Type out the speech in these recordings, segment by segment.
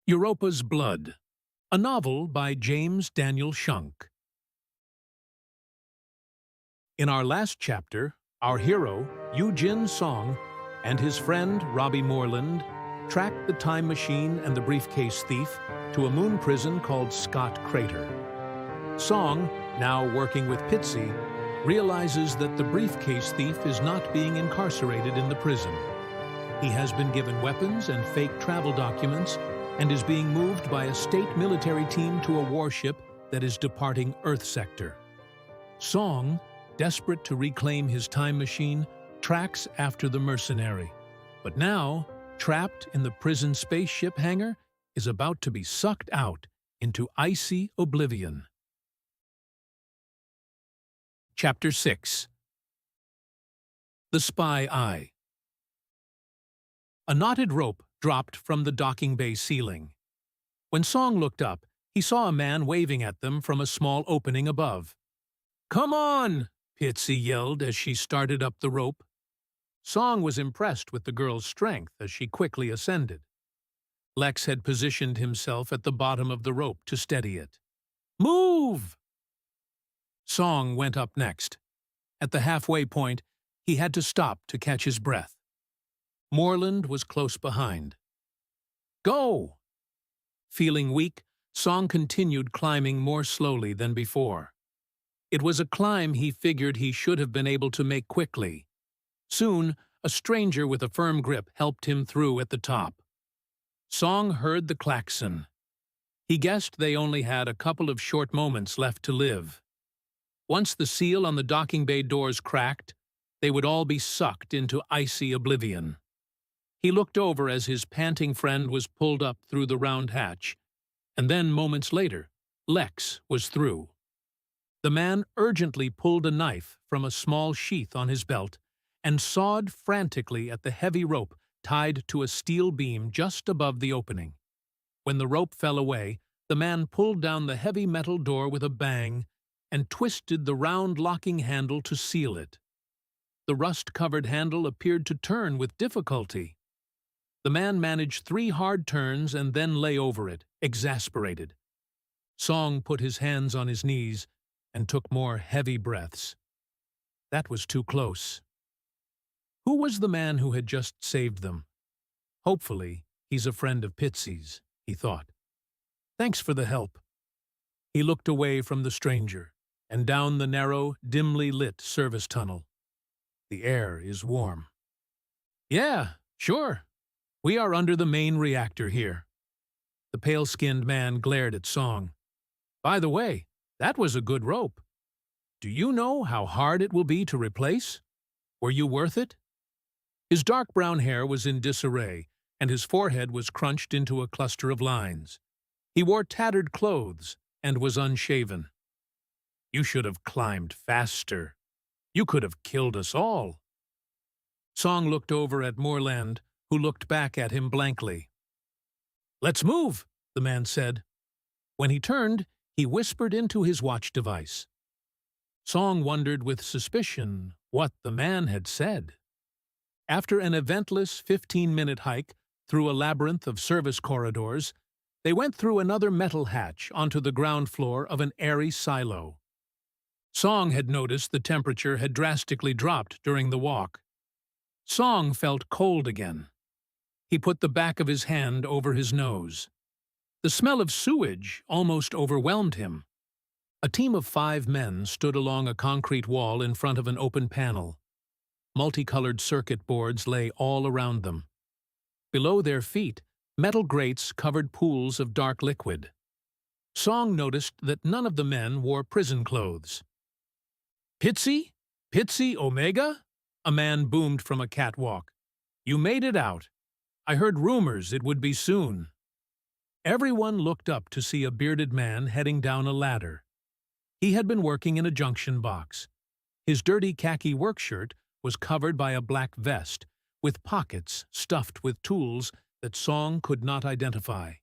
Europa's Blood, a novel by James Daniel Shunk. In our last chapter, our hero, U-Jin Song, and his friend Robbie Moreland tracked the time machine and the briefcase thief to a moon prison called Scott Crater. Song, now working with Pitzy, realizes that the briefcase thief is not being incarcerated in the prison. He has been given weapons and fake travel documents and is being moved by a state military team to a warship that is departing Earth sector. Song, desperate to reclaim his time machine, tracks after the mercenary, but now, trapped in the prison spaceship hangar, is about to be sucked out into icy oblivion. Chapter 6. The Spy Eye. A knotted rope dropped from the docking bay ceiling. When Song looked up, he saw a man waving at them from a small opening above. "Come on!" Pitzy yelled as she started up the rope. Song was impressed with the girl's strength as she quickly ascended. Lex had positioned himself at the bottom of the rope to steady it. "Move!" Song went up next. At the halfway point, he had to stop to catch his breath. Moreland was close behind. "Go!" Feeling weak, Song continued climbing more slowly than before. It was a climb he figured he should have been able to make quickly. Soon, a stranger with a firm grip helped him through at the top. Song heard the klaxon. He guessed they only had a couple of short moments left to live. Once the seal on the docking bay doors cracked, they would all be sucked into icy oblivion. He looked over as his panting friend was pulled up through the round hatch, and then, moments later, Lex was through. The man urgently pulled a knife from a small sheath on his belt and sawed frantically at the heavy rope tied to a steel beam just above the opening. When the rope fell away, the man pulled down the heavy metal door with a bang and twisted the round locking handle to seal it. The rust-covered handle appeared to turn with difficulty. The man managed 3 hard turns and then lay over it, exasperated. Song put his hands on his knees and took more heavy breaths. That was too close. Who was the man who had just saved them? Hopefully, he's a friend of Pitzy's, he thought. Thanks for the help. He looked away from the stranger and down the narrow, dimly lit service tunnel. The air is warm. Yeah, sure. We are under the main reactor here. The pale-skinned man glared at Song. By the way, that was a good rope. Do you know how hard it will be to replace? Were you worth it? His dark brown hair was in disarray, and his forehead was crunched into a cluster of lines. He wore tattered clothes and was unshaven. You should have climbed faster. You could have killed us all. Song looked over at Moreland, who looked back at him blankly. "Let's move," the man said. When he turned, he whispered into his watch device. Song wondered with suspicion what the man had said. After an eventless 15-minute hike through a labyrinth of service corridors, they went through another metal hatch onto the ground floor of an airy silo. Song had noticed the temperature had drastically dropped during the walk. Song felt cold again. He put the back of his hand over his nose. The smell of sewage almost overwhelmed him. A team of 5 men stood along a concrete wall in front of an open panel. Multicolored circuit boards lay all around them. Below their feet, metal grates covered pools of dark liquid. Song noticed that none of the men wore prison clothes. "Pitzy? Pitzy Omega?" a man boomed from a catwalk. "You made it out. I heard rumors it would be soon." Everyone looked up to see a bearded man heading down a ladder. He had been working in a junction box. His dirty khaki work shirt was covered by a black vest, with pockets stuffed with tools that Song could not identify.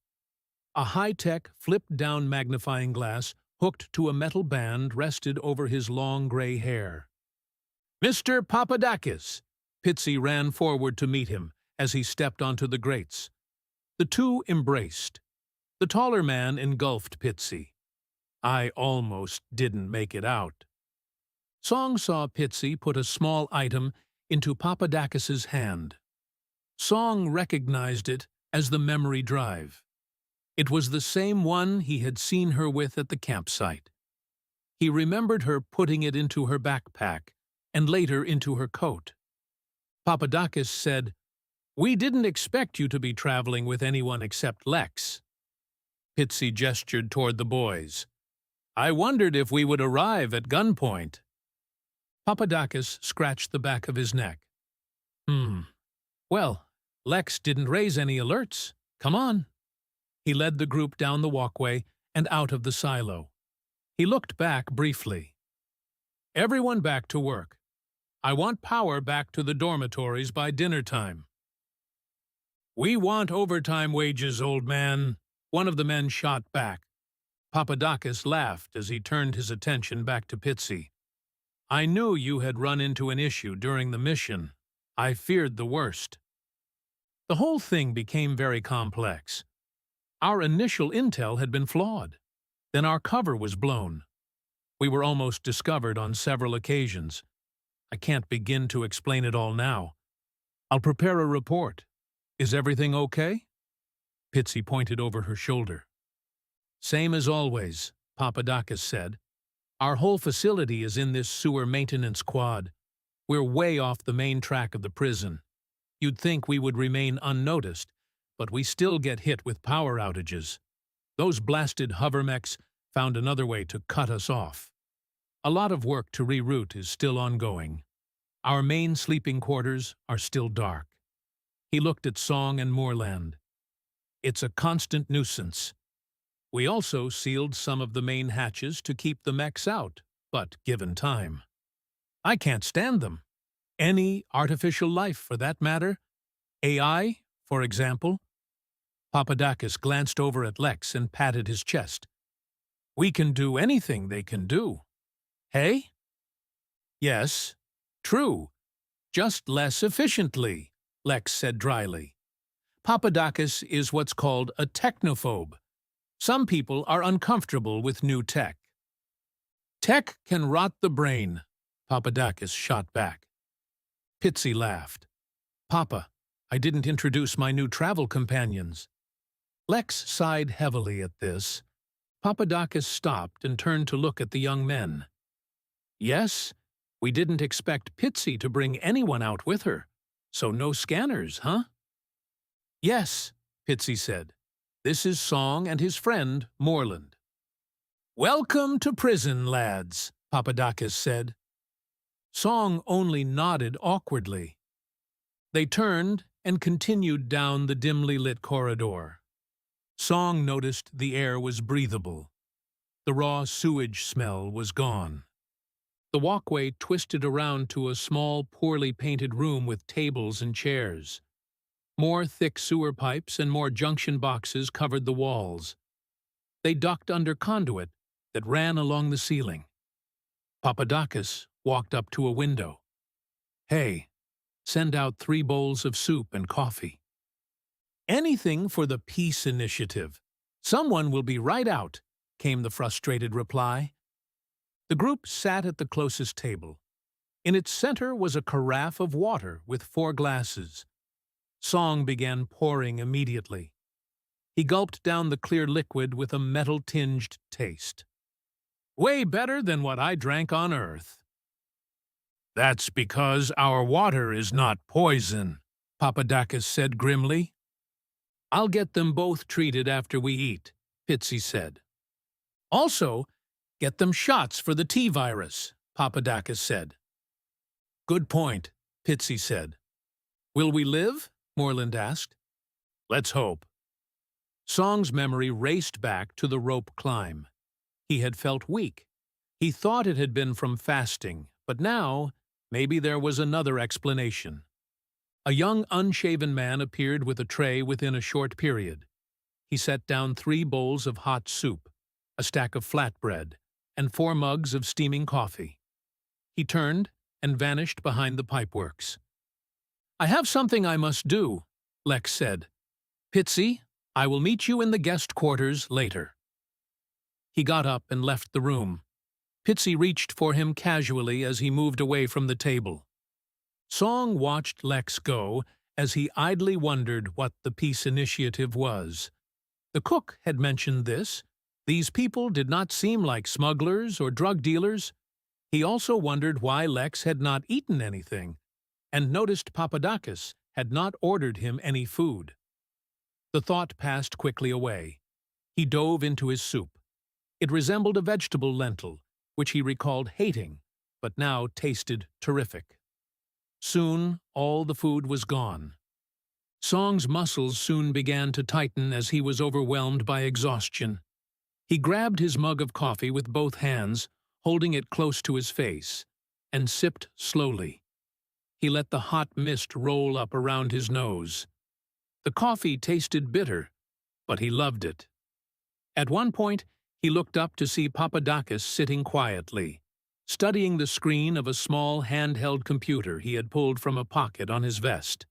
A high-tech, flipped-down magnifying glass hooked to a metal band rested over his long gray hair. "Mr. Papadakis!" Pitzy ran forward to meet him as he stepped onto the grates. The two embraced. The taller man engulfed Pitzy. I almost didn't make it out. Song saw Pitzy put a small item into Papadakis's hand. Song recognized it as the memory drive. It was the same one he had seen her with at the campsite. He remembered her putting it into her backpack and later into her coat. Papadakis said, "We didn't expect you to be traveling with anyone except Lex." Pitzy gestured toward the boys. "I wondered if we would arrive at gunpoint." Papadakis scratched the back of his neck. Well, Lex didn't raise any alerts. Come on." He led the group down the walkway and out of the silo. He looked back briefly. "Everyone back to work. I want power back to the dormitories by dinner time." "We want overtime wages, old man," one of the men shot back. Papadakis laughed as he turned his attention back to Pitzy. "I knew you had run into an issue during the mission. I feared the worst." The whole thing became very complex. Our initial intel had been flawed. Then our cover was blown. We were almost discovered on several occasions. I can't begin to explain it all now. I'll prepare a report. Is everything okay? Pitzy pointed over her shoulder. "Same as always," Papadakis said. "Our whole facility is in this sewer maintenance quad. We're way off the main track of the prison. You'd think we would remain unnoticed, but we still get hit with power outages. Those blasted hovermechs found another way to cut us off. A lot of work to reroute is still ongoing. Our main sleeping quarters are still dark." He looked at Song and Moorland. "It's a constant nuisance. We also sealed some of the main hatches to keep the mechs out, but given time. I can't stand them. Any artificial life, for that matter. AI, for example." Papadakis glanced over at Lex and patted his chest. "We can do anything they can do. Hey?" "Yes, true. Just less efficiently," Lex said dryly. "Papadakis is what's called a technophobe. Some people are uncomfortable with new tech." "Tech can rot the brain," Papadakis shot back. Pitzy laughed. "Papa, I didn't introduce my new travel companions." Lex sighed heavily at this. Papadakis stopped and turned to look at the young men. "Yes, we didn't expect Pitzy to bring anyone out with her. So no scanners, huh?" "Yes," Pitzy said. "This is Song and his friend, Moorland." "Welcome to prison, lads," Papadakis said. Song only nodded awkwardly. They turned and continued down the dimly lit corridor. Song noticed the air was breathable. The raw sewage smell was gone. The walkway twisted around to a small, poorly painted room with tables and chairs. More thick sewer pipes and more junction boxes covered the walls. They ducked under conduit that ran along the ceiling. Papadakis walked up to a window. "Hey, send out 3 bowls of soup and coffee." "Anything for the peace initiative. Someone will be right out," came the frustrated reply. The group sat at the closest table. In its center was a carafe of water with 4 glasses. Song began pouring immediately. He gulped down the clear liquid with a metal-tinged taste. "Way better than what I drank on Earth." "That's because our water is not poison," Papadakis said grimly. "I'll get them both treated after we eat," Pitzy said. "Also, get them shots for the T-virus," Papadakis said. "Good point," Pitzy said. "Will we live?" Moorland asked. "Let's hope." Song's memory raced back to the rope climb. He had felt weak. He thought it had been from fasting, but now maybe there was another explanation. A young unshaven man appeared with a tray within a short period. He set down 3 bowls of hot soup, a stack of flatbread, and 4 mugs of steaming coffee. He turned and vanished behind the pipeworks. "I have something I must do," Lex said. "Pitzy, I will meet you in the guest quarters later." He got up and left the room. Pitzy reached for him casually as he moved away from the table. Song watched Lex go as he idly wondered what the peace initiative was. The cook had mentioned this. These people did not seem like smugglers or drug dealers. He also wondered why Lex had not eaten anything, and noticed Papadakis had not ordered him any food. The thought passed quickly away. He dove into his soup. It resembled a vegetable lentil, which he recalled hating, but now tasted terrific. Soon, all the food was gone. Song's muscles soon began to tighten as he was overwhelmed by exhaustion. He grabbed his mug of coffee with both hands, holding it close to his face, and sipped slowly. He let the hot mist roll up around his nose. The coffee tasted bitter, but he loved it. At one point, he looked up to see Papadakis sitting quietly, studying the screen of a small handheld computer he had pulled from a pocket on his vest.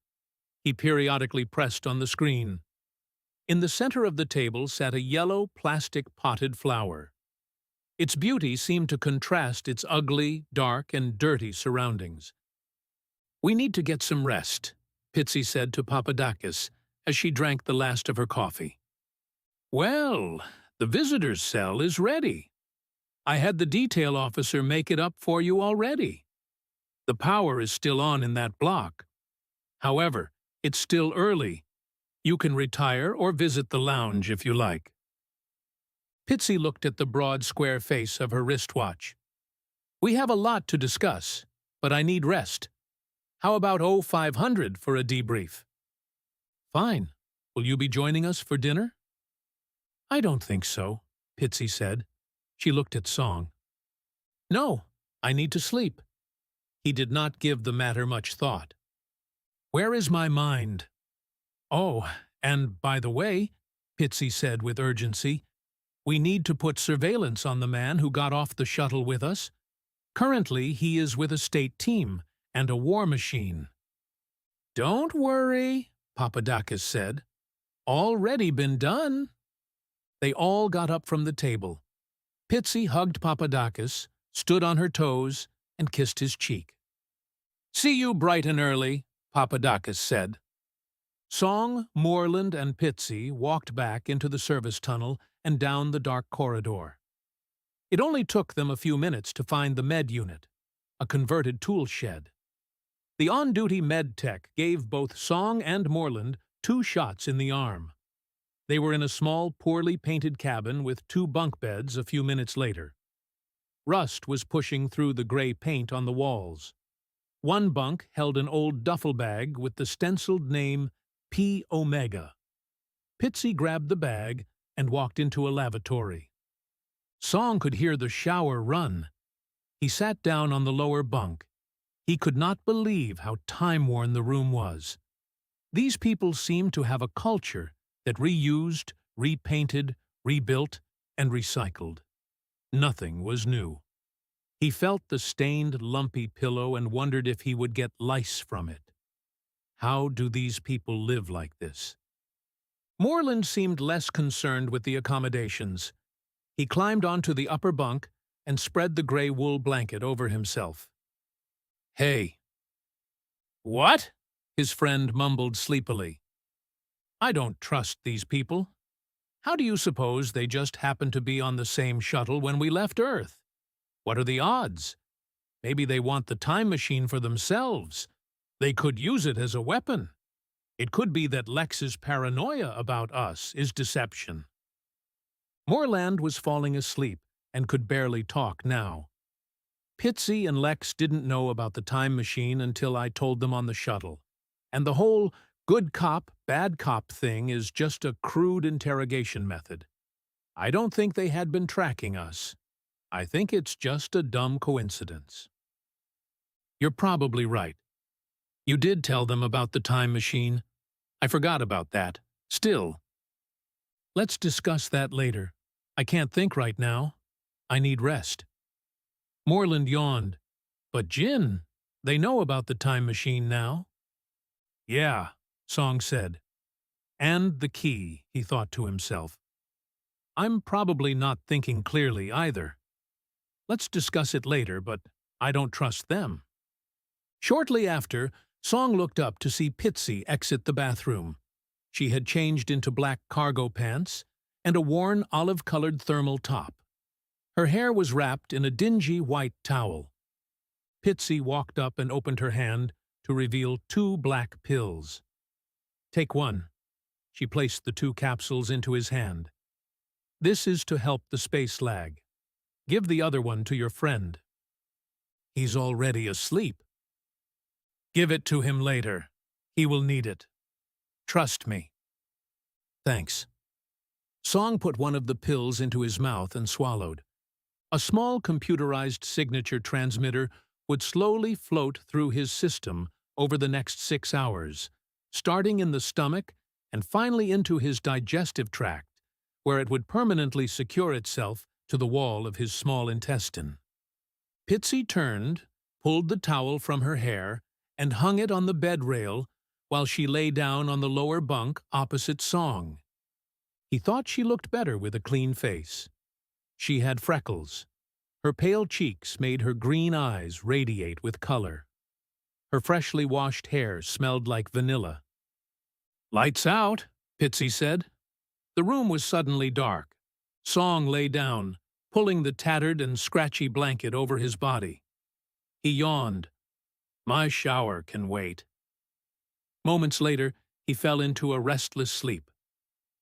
He periodically pressed on the screen. In the center of the table sat a yellow plastic potted flower. Its beauty seemed to contrast its ugly, dark, and dirty surroundings. "We need to get some rest," Pitzy said to Papadakis as she drank the last of her coffee. "Well, the visitor's cell is ready. I had the detail officer make it up for you already. The power is still on in that block. However, it's still early. You can retire or visit the lounge if you like." Pitzy looked at the broad square face of her wristwatch. "We have a lot to discuss, but I need rest. How about 0500 for a debrief?" "Fine. Will you be joining us for dinner?" "I don't think so," Pitzy said. She looked at Song. "No, I need to sleep." He did not give the matter much thought. "Where is my mind?" "Oh, and by the way," Pitzy said with urgency, "we need to put surveillance on the man who got off the shuttle with us. Currently, he is with a state team and a war machine." "Don't worry," Papadakis said. "Already been done." They all got up from the table. Pitzy hugged Papadakis, stood on her toes, and kissed his cheek. "See you bright and early," Papadakis said. Song, Moreland, and Pitzy walked back into the service tunnel and down the dark corridor. It only took them a few minutes to find the med unit, a converted tool shed. The on-duty med tech gave both Song and Moreland 2 shots in the arm. They were in a small, poorly painted cabin with 2 bunk beds a few minutes later. Rust was pushing through the gray paint on the walls. One bunk held an old duffel bag with the stenciled name P Omega. Pitzy grabbed the bag and walked into a lavatory. Song could hear the shower run. He sat down on the lower bunk. He could not believe how time-worn the room was. These people seemed to have a culture that reused, repainted, rebuilt, and recycled. Nothing was new. He felt the stained, lumpy pillow and wondered if he would get lice from it. How do these people live like this? Moreland seemed less concerned with the accommodations. He climbed onto the upper bunk and spread the gray wool blanket over himself. "Hey." "What?" his friend mumbled sleepily. "I don't trust these people. How do you suppose they just happened to be on the same shuttle when we left Earth? What are the odds? Maybe they want the time machine for themselves. They could use it as a weapon. It could be that Lex's paranoia about us is deception." Moreland was falling asleep and could barely talk now. "Pitzy and Lex didn't know about the time machine until I told them on the shuttle. And the whole good cop, bad cop thing is just a crude interrogation method. I don't think they had been tracking us. I think it's just a dumb coincidence." "You're probably right. You did tell them about the time machine. I forgot about that. Still. Let's discuss that later. I can't think right now. I need rest." Moreland yawned. "But Jin, they know about the time machine now." "Yeah," Song said. And the key, he thought to himself. I'm probably not thinking clearly either. Let's discuss it later, but I don't trust them. Shortly after, Song looked up to see Pitzy exit the bathroom. She had changed into black cargo pants and a worn olive-colored thermal top. Her hair was wrapped in a dingy white towel. Pitzy walked up and opened her hand to reveal 2 black pills. Take one. She placed the 2 capsules into his hand. This is to help the space lag. Give the other one to your friend. He's already asleep. Give it to him later. He will need it. Trust me. Thanks. Song put one of the pills into his mouth and swallowed. A small computerized signature transmitter would slowly float through his system over the next 6 hours, starting in the stomach and finally into his digestive tract, where it would permanently secure itself to the wall of his small intestine. Pitzy turned, pulled the towel from her hair, and hung it on the bed rail while she lay down on the lower bunk opposite Song. He thought she looked better with a clean face. She had freckles. Her pale cheeks made her green eyes radiate with color. Her freshly washed hair smelled like vanilla. "Lights out," Pitzy said. The room was suddenly dark. Song lay down, pulling the tattered and scratchy blanket over his body. He yawned. My shower can wait. Moments later, he fell into a restless sleep.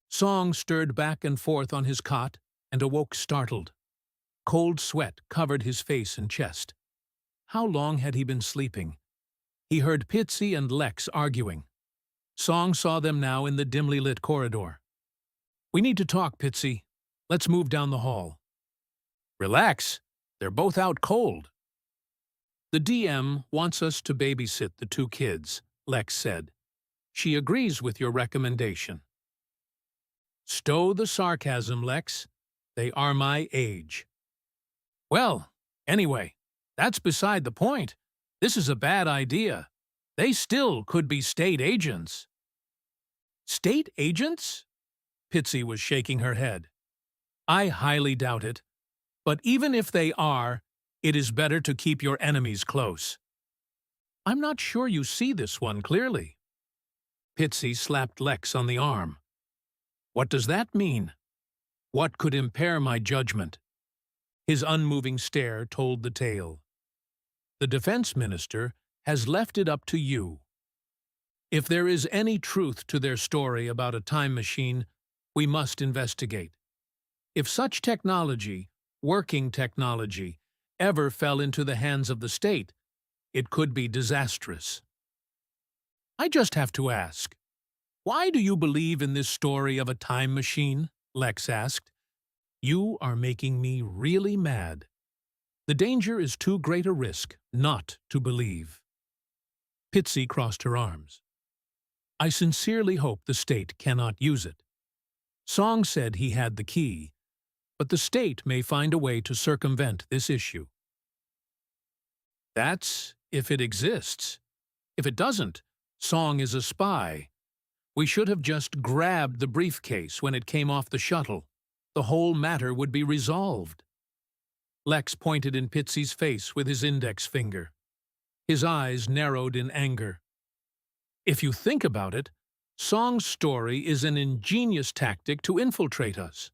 Song stirred back and forth on his cot and awoke startled. Cold sweat covered his face and chest. How long had he been sleeping? He heard Pitzy and Lex arguing. Song saw them now in the dimly lit corridor. We need to talk, Pitzy. Let's move down the hall. Relax. They're both out cold. The DM wants us to babysit the 2 kids, Lex said. She agrees with your recommendation. Stow the sarcasm, Lex. They are my age. Well, anyway, that's beside the point. This is a bad idea. They still could be state agents. State agents? Pitzy was shaking her head. I highly doubt it. But even if they are, it is better to keep your enemies close. I'm not sure you see this one clearly. Pitzy slapped Lex on the arm. What does that mean? What could impair my judgment? His unmoving stare told the tale. The defense minister has left it up to you. If there is any truth to their story about a time machine, we must investigate. If such technology, working technology, ever fell into the hands of the state, it could be disastrous. I just have to ask, why do you believe in this story of a time machine? Lex asked. You are making me really mad. The danger is too great a risk not to believe. Pitzy crossed her arms. I sincerely hope the state cannot use it. Song said he had the key, but the state may find a way to circumvent this issue. That's if it exists. If it doesn't, Song is a spy. We should have just grabbed the briefcase when it came off the shuttle. The whole matter would be resolved. Lex pointed in Pitzy's face with his index finger. His eyes narrowed in anger. If you think about it, Song's story is an ingenious tactic to infiltrate us.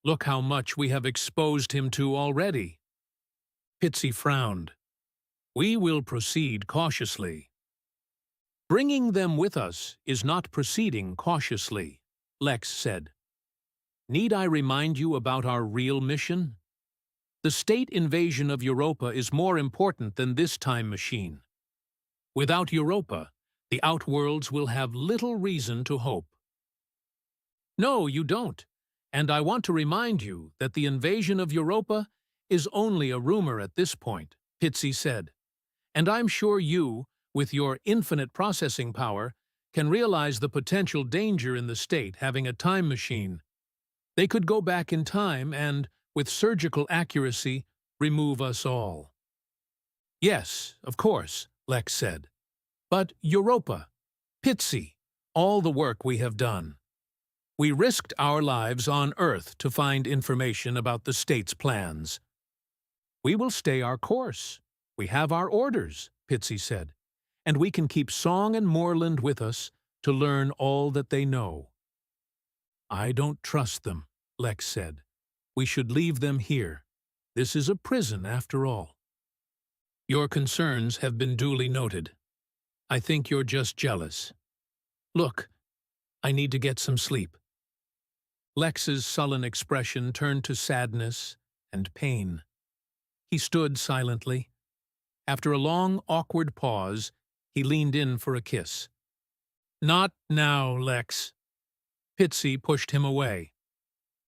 Look how much we have exposed him to already. Pitzy frowned. We will proceed cautiously. Bringing them with us is not proceeding cautiously, Lex said. Need I remind you about our real mission? The state invasion of Europa is more important than this time machine. Without Europa, the Outworlds will have little reason to hope. No, you don't, and I want to remind you that the invasion of Europa is only a rumor at this point, Pitzy said. And I'm sure you, with your infinite processing power, can realize the potential danger in the state having a time machine. They could go back in time and, with surgical accuracy, remove us all. Yes, of course, Lex said. But Europa, Pitzy, all the work we have done. We risked our lives on Earth to find information about the state's plans. We will stay our course. We have our orders, Pitzy said, and we can keep Song and Moreland with us to learn all that they know. I don't trust them, Lex said. We should leave them here. This is a prison after all. Your concerns have been duly noted. I think you're just jealous. Look, I need to get some sleep. Lex's sullen expression turned to sadness and pain. He stood silently. After a long, awkward pause, he leaned in for a kiss. Not now, Lex. Pitzy pushed him away.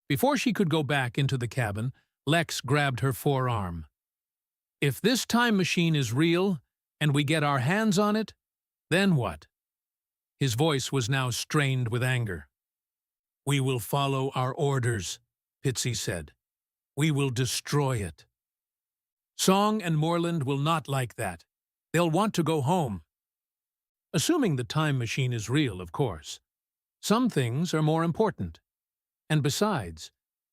Before she could go back into the cabin, Lex grabbed her forearm. If this time machine is real, and we get our hands on it, then what? His voice was now strained with anger. We will follow our orders, Pitzy said. We will destroy it. Song and Moreland will not like that. They'll want to go home. Assuming the time machine is real, of course. Some things are more important. And besides,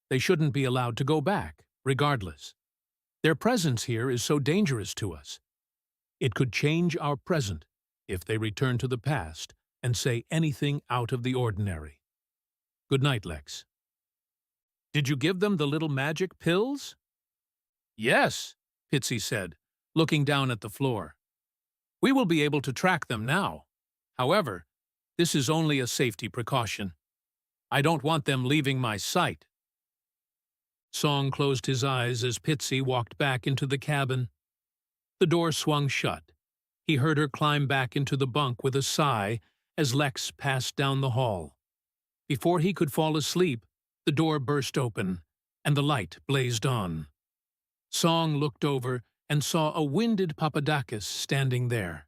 they shouldn't be allowed to go back, regardless. Their presence here is so dangerous to us. It could change our present if they return to the past and say anything out of the ordinary. Good night, Lex. Did you give them the little magic pills? Yes, Pitzy said, looking down at the floor. We will be able to track them now. However, this is only a safety precaution. I don't want them leaving my sight. Song closed his eyes as Pitzy walked back into the cabin. The door swung shut. He heard her climb back into the bunk with a sigh as Lex passed down the hall. Before he could fall asleep, the door burst open, and the light blazed on. Song looked over and saw a winded Papadakis standing there.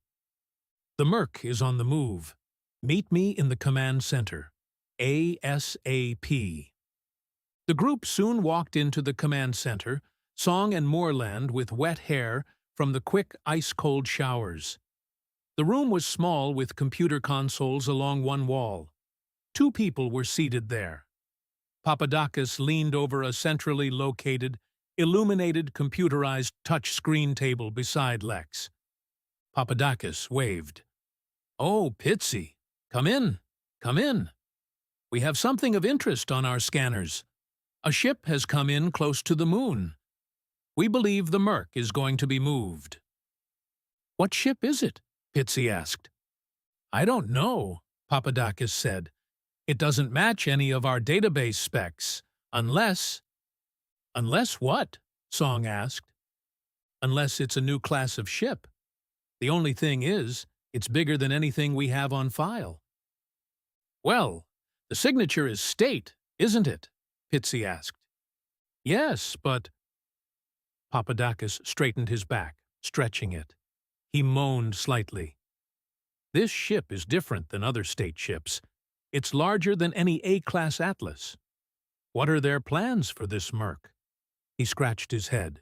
The Merc is on the move. Meet me in the command center. ASAP. The group soon walked into the command center, Song and Moreland with wet hair from the quick ice-cold showers. The room was small with computer consoles along one wall. 2 people were seated there. Papadakis leaned over a centrally located, illuminated computerized touch-screen table beside Lex. Papadakis waved. Oh, Pitzy, come in, come in. We have something of interest on our scanners. A ship has come in close to the moon. We believe the Merc is going to be moved. What ship is it? Pitzy asked. I don't know, Papadakis said. It doesn't match any of our database specs, unless... Unless what? Song asked. Unless it's a new class of ship. The only thing is, it's bigger than anything we have on file. Well, the signature is state, isn't it? Pitzy asked. Yes, but... Papadakis straightened his back, stretching it. He moaned slightly. This ship is different than other state ships. It's larger than any A-class Atlas. What are their plans for this Merc? He scratched his head.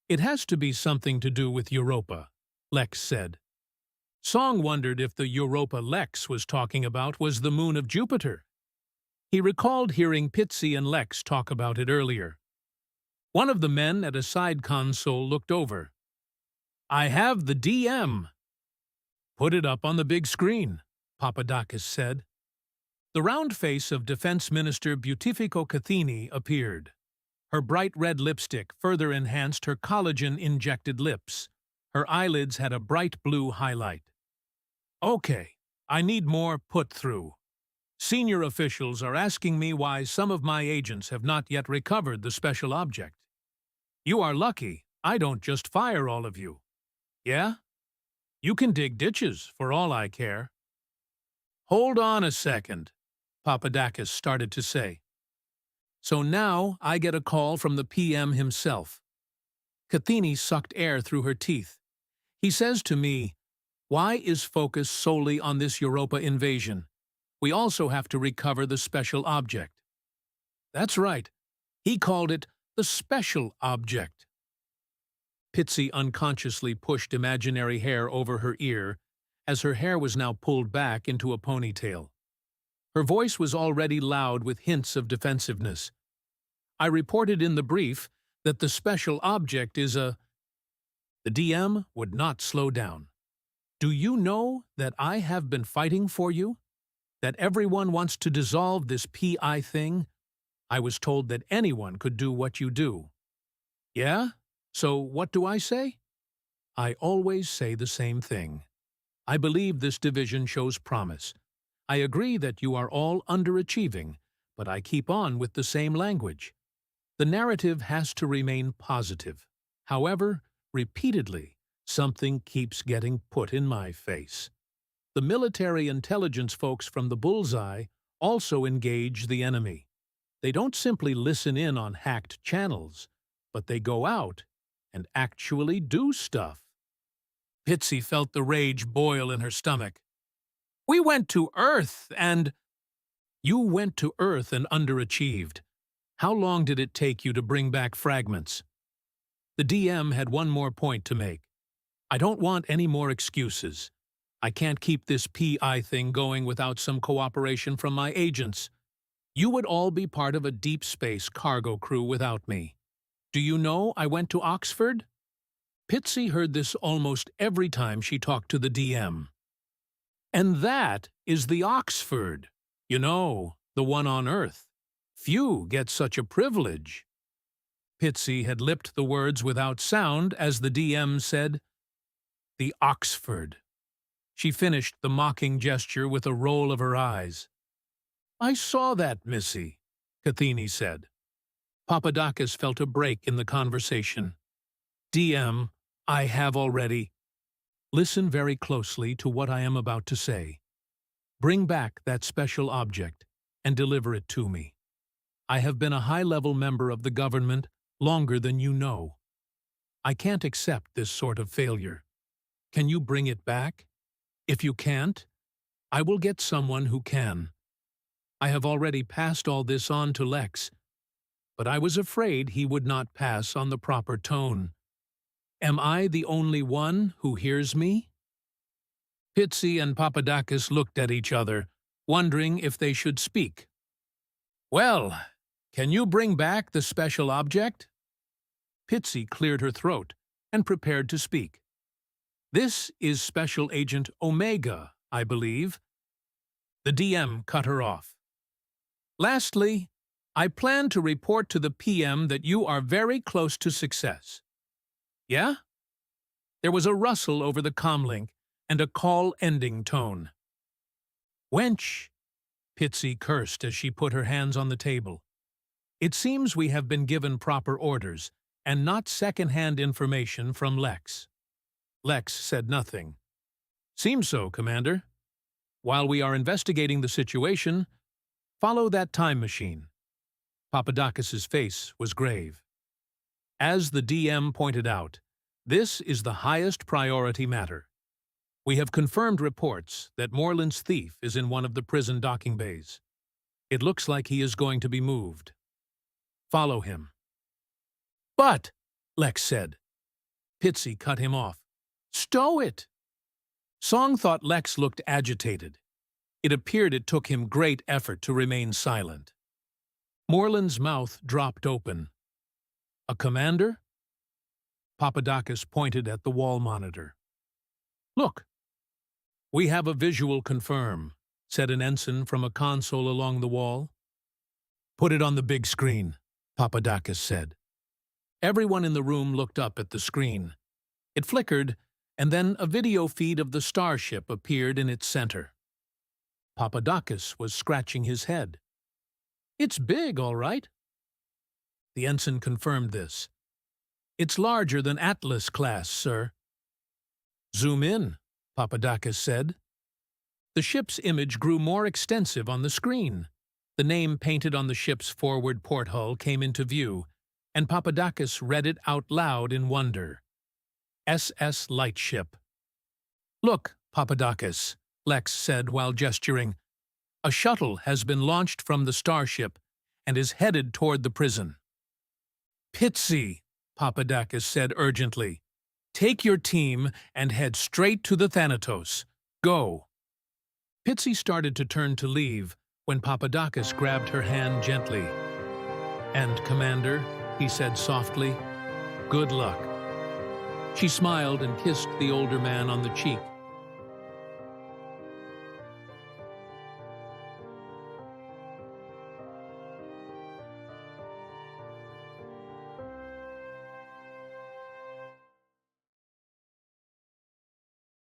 It has to be something to do with Europa, Lex said. Song wondered if the Europa Lex was talking about was the moon of Jupiter. He recalled hearing Pitzy and Lex talk about it earlier. One of the men at a side console looked over. I have the DM. Put it up on the big screen, Papadakis said. The round face of Defense Minister Beautifico Cathini appeared. Her bright red lipstick further enhanced her collagen-injected lips. Her eyelids had a bright blue highlight. Okay, I need more put-through. Senior officials are asking me why some of my agents have not yet recovered the special object. You are lucky I don't just fire all of you. Yeah? You can dig ditches, for all I care. Hold on a second, Papadakis started to say. So now I get a call from the PM himself. Cathini sucked air through her teeth. He says to me, why is focus solely on this Europa invasion? We also have to recover the special object. That's right. He called it the special object. Pitzy unconsciously pushed imaginary hair over her ear as her hair was now pulled back into a ponytail. Her voice was already loud with hints of defensiveness. I reported in the brief that the special object is a... The DM would not slow down. Do you know that I have been fighting for you? That everyone wants to dissolve this PI thing? I was told that anyone could do what you do. Yeah? So what do I say? I always say the same thing. I believe this division shows promise. I agree that you are all underachieving, but I keep on with the same language. The narrative has to remain positive. However, repeatedly, something keeps getting put in my face. The military intelligence folks from the Bullseye also engage the enemy. They don't simply listen in on hacked channels, but they go out and actually do stuff. Pitzy felt the rage boil in her stomach. We went to Earth and... You went to Earth and underachieved. How long did it take you to bring back fragments? The DM had one more point to make. I don't want any more excuses. I can't keep this PI thing going without some cooperation from my agents. You would all be part of a deep space cargo crew without me. Do you know I went to Oxford? Pitzy heard this almost every time she talked to the DM. And that is the Oxford. You know, the one on Earth. Few get such a privilege. Pitzy had lipped the words without sound as the DM said, The Oxford. She finished the mocking gesture with a roll of her eyes. I saw that, Missy, Cathene said. Papadakis felt a break in the conversation. DM, I have already. Listen very closely to what I am about to say. Bring back that special object and deliver it to me. I have been a high-level member of the government longer than you know. I can't accept this sort of failure. Can you bring it back? If you can't, I will get someone who can. I have already passed all this on to Lex, but I was afraid he would not pass on the proper tone. Am I the only one who hears me? Pitzy and Papadakis looked at each other, wondering if they should speak. Well, can you bring back the special object? Pitzy cleared her throat and prepared to speak. This is Special Agent Omega, I believe. The DM cut her off. Lastly, I plan to report to the PM that you are very close to success. Yeah? There was a rustle over the comlink and a call-ending tone. Wench, Pitzy cursed as she put her hands on the table. It seems we have been given proper orders and not second-hand information from Lex. Lex said nothing. Seems so, Commander. While we are investigating the situation, follow that time machine. Papadakis's face was grave. As the DM pointed out, this is the highest priority matter. We have confirmed reports that Moreland's thief is in one of the prison docking bays. It looks like he is going to be moved. Follow him. But, Lex said. Pitzy cut him off. Stow it! Song thought Lex looked agitated. It appeared it took him great effort to remain silent. Moreland's mouth dropped open. A commander? Papadakis pointed at the wall monitor. Look. We have a visual confirm, said an ensign from a console along the wall. Put it on the big screen, Papadakis said. Everyone in the room looked up at the screen. It flickered, and then a video feed of the starship appeared in its center. Papadakis was scratching his head. It's big, all right. The ensign confirmed this. It's larger than Atlas class, sir. Zoom in, Papadakis said. The ship's image grew more extensive on the screen. The name painted on the ship's forward port hull came into view, and Papadakis read it out loud in wonder. SS Lightship. Look, Papadakis, Lex said while gesturing. A shuttle has been launched from the starship and is headed toward the prison. Pitzy, Papadakis said urgently. Take your team and head straight to the Thanatos. Go! Pitzy started to turn to leave when Papadakis grabbed her hand gently. And, Commander, he said softly, good luck. She smiled and kissed the older man on the cheek